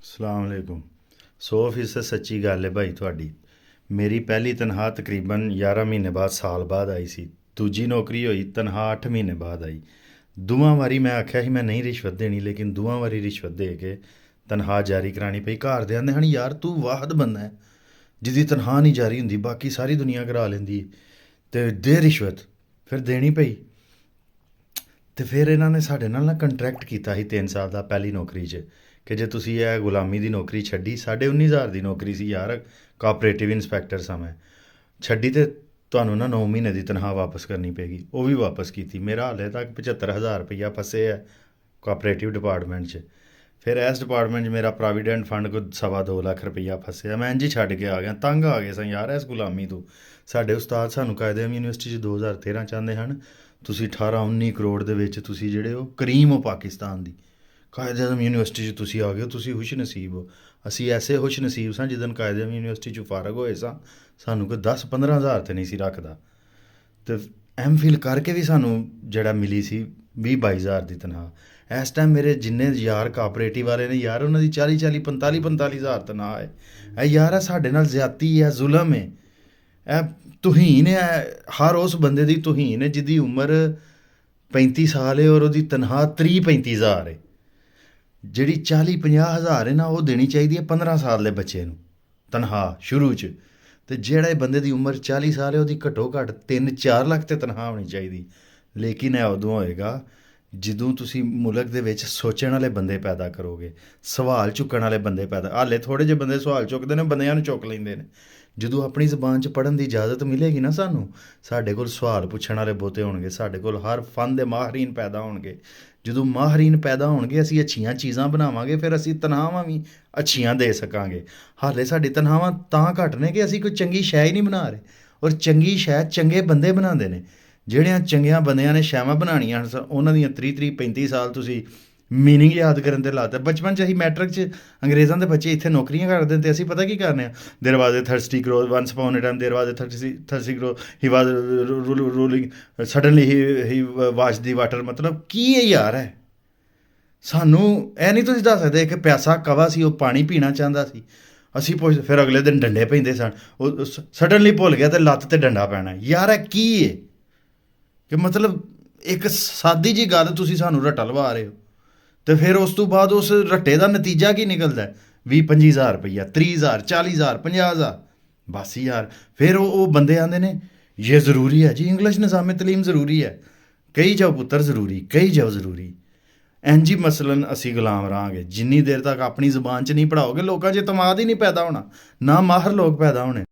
ਸਲਾਮ ਅਲੈਕੁਮ। 100% ਸੱਚੀ ਗੱਲ ਹੈ ਭਾਈ ਤੁਹਾਡੀ। ਮੇਰੀ ਪਹਿਲੀ ਤਨਖਾਹ ਤਕਰੀਬਨ 11 ਮਹੀਨੇ ਬਾਅਦ ਸਾਲ ਬਾਅਦ ਆਈ ਸੀ। ਦੂਜੀ ਨੌਕਰੀ ਹੋਈ ਤਨਖਾਹ 8 ਮਹੀਨੇ ਬਾਅਦ ਆਈ। ਦੋਵਾਂ ਵਾਰੀ ਮੈਂ ਆਖਿਆ ਸੀ ਮੈਂ ਨਹੀਂ ਰਿਸ਼ਵਤ ਦੇਣੀ, ਲੇਕਿਨ ਦੋਵਾਂ ਵਾਰੀ ਰਿਸ਼ਵਤ ਦੇ ਕੇ ਤਨਖਾਹ ਜਾਰੀ ਕਰਾਉਣੀ ਪਈ। ਘਰ ਦੇ ਆਂਦੇ ਹਨ ਯਾਰ ਤੂੰ ਵਾਹਦ ਬੰਦਾ ਹੈ ਜਿਹਦੀ ਤਨਖਾਹ ਨਹੀਂ ਜਾਰੀ ਹੁੰਦੀ, ਬਾਕੀ ਸਾਰੀ ਦੁਨੀਆ ਕਰਾ ਲੈਂਦੀ ਹੈ, ਅਤੇ ਦੇ ਰਿਸ਼ਵਤ। ਫਿਰ ਦੇਣੀ ਪਈ। ਅਤੇ ਫਿਰ ਇਹਨਾਂ ਨੇ ਸਾਡੇ ਨਾਲ ਨਾ ਕੰਟਰੈਕਟ ਕੀਤਾ ਸੀ 3 ਸਾਲ ਦਾ ਪਹਿਲੀ ਨੌਕਰੀ 'ਚ, ਕਿ ਜੇ ਤੁਸੀਂ ਇਹ ਗੁਲਾਮੀ ਦੀ ਨੌਕਰੀ ਛੱਡੀ, 19,500 ਦੀ ਨੌਕਰੀ ਸੀ ਯਾਰ, ਕੋਆਪਰੇਟਿਵ ਇੰਸਪੈਕਟਰ ਸਾਂ ਮੈਂ, ਛੱਡੀ ਤੇ ਤੁਹਾਨੂੰ ਨਾ 9 ਮਹੀਨੇ ਦੀ ਤਨਖਾਹ ਵਾਪਸ ਕਰਨੀ ਪਏਗੀ। ਉਹ ਵੀ ਵਾਪਸ ਕੀਤੀ। ਮੇਰਾ ਹਾਲੇ ਤੱਕ 75,000 ਰੁਪਈਆ ਫਸੇ ਹੈ ਕੋਆਪਰੇਟਿਵ ਡਿਪਾਰਟਮੈਂਟ 'ਚ। ਫਿਰ ਇਸ ਡਿਪਾਰਟਮੈਂਟ 'ਚ ਮੇਰਾ ਪ੍ਰੋਵੀਡੈਂਟ ਫੰਡ ਕੋਈ 2.25 ਲੱਖ ਰੁਪਈਆ ਫਸਿਆ। ਮੈਂ ਇੰਝ ਹੀ ਛੱਡ ਕੇ ਆ ਗਿਆ, ਤੰਗ ਆ ਗਏ ਸਾਂ ਯਾਰ ਇਸ ਗੁਲਾਮੀ ਤੋਂ। ਸਾਡੇ ਉਸਤਾਦ ਸਾਨੂੰ ਕਾਇਦੇ-ਆਜ਼ਮ ਯੂਨੀਵਰਸਿਟੀ 'ਚ 2013 ਚਾਹੁੰਦੇ ਹਨ ਤੁਸੀਂ 18-19 ਕਰੋੜ ਦੇ ਵਿੱਚ ਤੁਸੀਂ ਜਿਹੜੇ ਹੋ ਕਰੀਮ ਹੋ ਪਾਕਿਸਤਾਨ ਦੀ। ਕਾਇਦੇ-ਆਜ਼ਮ ਯੂਨੀਵਰਸਿਟੀ 'ਚ ਤੁਸੀਂ ਆ ਗਏ ਹੋ, ਤੁਸੀਂ ਖੁਸ਼ ਨਸੀਬ ਹੋ। ਅਸੀਂ ਐਸੇ ਖੁਸ਼ ਨਸੀਬ ਸਾਂ ਜਿੱਦਣ ਕਾਇਦੇ-ਆਜ਼ਮ ਯੂਨੀਵਰਸਿਟੀ 'ਚੋਂ ਫਾਰਗ ਹੋਏ ਸਾਂ, ਸਾਨੂੰ ਕੋਈ 10-15 ਹਜ਼ਾਰ 'ਤੇ ਨਹੀਂ ਸੀ ਰੱਖਦਾ। ਅਤੇ ਐਮ ਫਿਲ ਕਰਕੇ ਵੀ ਸਾਨੂੰ ਜਿਹੜਾ ਮਿਲੀ ਸੀ 20-22 ਹਜ਼ਾਰ ਦੀ ਤਨਖਾਹ। ਇਸ ਟਾਈਮ ਮੇਰੇ ਜਿੰਨੇ ਯਾਰ ਕੋਆਪਰੇਟਿਵ ਵਾਲੇ ਨੇ ਯਾਰ, ਉਹਨਾਂ ਦੀ 40-40 45-45 ਹਜ਼ਾਰ ਤਨਖਾਹ ਹੈ। ਇਹ ਯਾਰ ਸਾਡੇ ਨਾਲ ਜ਼ਿਆਦਤੀ ਹੈ, ਜ਼ੁਲਮ ਹੈ, ਇਹ ਤੋਹੀਨ ਹੈ। ਹਰ ਉਸ ਬੰਦੇ ਦੀ ਤੋਹੀਨ ਹੈ ਜਿਹਦੀ ਉਮਰ 35 ਸਾਲ ਹੈ ਔਰ ਉਹਦੀ ਤਨਖਾਹ 30-35 ਹਜ਼ਾਰ ਹੈ। ਜਿਹੜੀ 40-50 ਹਜ਼ਾਰ ਹੈ ਨਾ, ਉਹ ਦੇਣੀ ਚਾਹੀਦੀ ਹੈ 15 ਸਾਲ ਦੇ ਬੱਚੇ ਨੂੰ ਤਨਖਾਹ ਸ਼ੁਰੂ 'ਚ। ਅਤੇ ਜਿਹੜੇ ਬੰਦੇ ਦੀ ਉਮਰ 40 ਸਾਲ ਹੈ ਉਹਦੀ ਘੱਟੋ ਘੱਟ 3-4 ਲੱਖ 'ਤੇ ਤਨਖਾਹ ਹੋਣੀ ਚਾਹੀਦੀ। ਲੇਕਿਨ ਇਹ ਉਦੋਂ ਹੋਏਗਾ ਜਦੋਂ ਤੁਸੀਂ ਮੁਲਕ ਦੇ ਵਿੱਚ ਸੋਚਣ ਵਾਲੇ ਬੰਦੇ ਪੈਦਾ ਕਰੋਗੇ, ਸਵਾਲ ਚੁੱਕਣ ਵਾਲੇ ਬੰਦੇ ਪੈਦਾ। ਹਾਲੇ ਥੋੜ੍ਹੇ ਜਿਹੇ ਬੰਦੇ ਸਵਾਲ ਚੁੱਕਦੇ ਨੇ, ਬੰਦਿਆਂ ਨੂੰ ਚੁੱਕ ਲੈਂਦੇ ਨੇ। ਜਦੋਂ ਆਪਣੀ ਜ਼ਬਾਨ 'ਚ ਪੜ੍ਹਨ ਦੀ ਇਜਾਜ਼ਤ ਮਿਲੇਗੀ ਨਾ ਸਾਨੂੰ, ਸਾਡੇ ਕੋਲ ਸਵਾਲ ਪੁੱਛਣ ਵਾਲੇ ਬਹੁਤੇ ਹੋਣਗੇ, ਸਾਡੇ ਕੋਲ ਹਰ ਫਨ ਦੇ ਮਾਹਰੀਨ ਪੈਦਾ ਹੋਣਗੇ। ਜਦੋਂ ਮਾਹਰੀਨ ਪੈਦਾ ਹੋਣਗੇ ਅਸੀਂ ਅੱਛੀਆਂ ਚੀਜ਼ਾਂ ਬਣਾਵਾਂਗੇ, ਫਿਰ ਅਸੀਂ ਤਨਖਾਹਾਂ ਵੀ ਅੱਛੀਆਂ ਦੇ ਸਕਾਂਗੇ। ਹਾਲੇ ਸਾਡੀ ਤਨਖਾਹਾਂ ਤਾਂ ਘੱਟ ਨੇ ਕਿ ਅਸੀਂ ਕੋਈ ਚੰਗੀ ਸ਼ੈ ਹੀ ਨਹੀਂ ਬਣਾ ਰਹੇ। ਔਰ ਚੰਗੀ ਸ਼ੈ ਚੰਗੇ ਬੰਦੇ ਬਣਾਉਂਦੇ ਨੇ। ਜਿਹੜਿਆਂ ਚੰਗਿਆਂ ਬੰਦਿਆਂ ਨੇ ਸ਼ੈਵਾਂ ਬਣਾਉਣੀਆਂ ਹਨ, ਉਹਨਾਂ ਦੀਆਂ 30-35 ਸਾਲ ਤੁਸੀਂ ਮੀਨਿੰਗ ਯਾਦ ਕਰਨ 'ਤੇ ਲਾਤੇ। ਬਚਪਨ 'ਚ ਅਸੀਂ ਮੈਟ੍ਰਿਕ 'ਚ ਅੰਗਰੇਜ਼ਾਂ ਦੇ ਬੱਚੇ ਇੱਥੇ ਨੌਕਰੀਆਂ ਕਰਦੇ ਅਤੇ ਅਸੀਂ ਪਤਾ ਕੀ ਕਰਨੇ ਆ, ਦੇਰ ਵਾਜ਼ ਏ ਥਰਸਟੀ ਕਰੋ, ਵਨਸ ਅਪੋਨ ਏ ਟਾਈਮ ਦੇਰ ਵਾਜ਼ ਏ ਥਰਸਟੀ ਕਰੋ, ਹੀ ਵਾਜ਼ ਰੂਲਿੰਗ ਸਡਨਲੀ ਹੀ ਵਾਸ਼ ਦੀ ਵਾਟਰ। ਮਤਲਬ ਕੀ ਇਹ ਯਾਰ ਹੈ? ਸਾਨੂੰ ਇਹ ਨਹੀਂ ਤੁਸੀਂ ਦੱਸ ਸਕਦੇ ਕਿ ਪਿਆਸਾ ਕਵਾ ਸੀ, ਉਹ ਪਾਣੀ ਪੀਣਾ ਚਾਹੁੰਦਾ ਸੀ। ਅਸੀਂ ਪੁੱਛ, ਫਿਰ ਅਗਲੇ ਦਿਨ ਡੰਡੇ ਪੈਂਦੇ ਸਨ, ਉਹ ਸਡਨਲੀ ਭੁੱਲ ਗਿਆ ਅਤੇ ਲੱਤ 'ਤੇ ਡੰਡਾ ਪੈਣਾ। ਯਾਰ ਇਹ ਕੀ ਹੈ? ਕਿ ਮਤਲਬ ਇੱਕ ਸਾਦੀ ਜਿਹੀ ਗੱਲ ਤੁਸੀਂ ਸਾਨੂੰ ਰੱਟਾ ਲਵਾ ਰਹੇ ਹੋ, ਅਤੇ ਫਿਰ ਉਸ ਤੋਂ ਬਾਅਦ ਉਸ ਰੱਟੇ ਦਾ ਨਤੀਜਾ ਕੀ ਨਿਕਲਦਾ? 20-25 ਹਜ਼ਾਰ ਰੁਪਈਆ, 30 ਹਜ਼ਾਰ, 40 ਹਜ਼ਾਰ, 50 ਹਜ਼ਾਰ। ਬਸ ਯਾਰ ਫਿਰ ਉਹ ਬੰਦੇ ਆਉਂਦੇ ਨੇ ਇਹ ਜ਼ਰੂਰੀ ਹੈ ਜੀ, ਇੰਗਲਿਸ਼ ਨਿਜ਼ਾਮ ਤਲੀਮ ਜ਼ਰੂਰੀ ਹੈ। ਕਹੀ ਜਾਓ ਪੁੱਤਰ ਜ਼ਰੂਰੀ, ਕਹੀ ਜਾਓ ਜ਼ਰੂਰੀ। ਇੰਝ ਹੀ ਮਸਲਨ ਅਸੀਂ ਗੁਲਾਮ ਰਹਾਂਗੇ ਜਿੰਨੀ ਦੇਰ ਤੱਕ ਆਪਣੀ ਜ਼ੁਬਾਨ 'ਚ ਨਹੀਂ ਪੜ੍ਹਾਓਗੇ। ਲੋਕਾਂ 'ਚ ਇਤਮਾਦ ਹੀ ਨਹੀਂ ਪੈਦਾ ਹੋਣਾ, ਨਾ ਮਾਹਰ ਲੋਕ ਪੈਦਾ ਹੋਣੇ।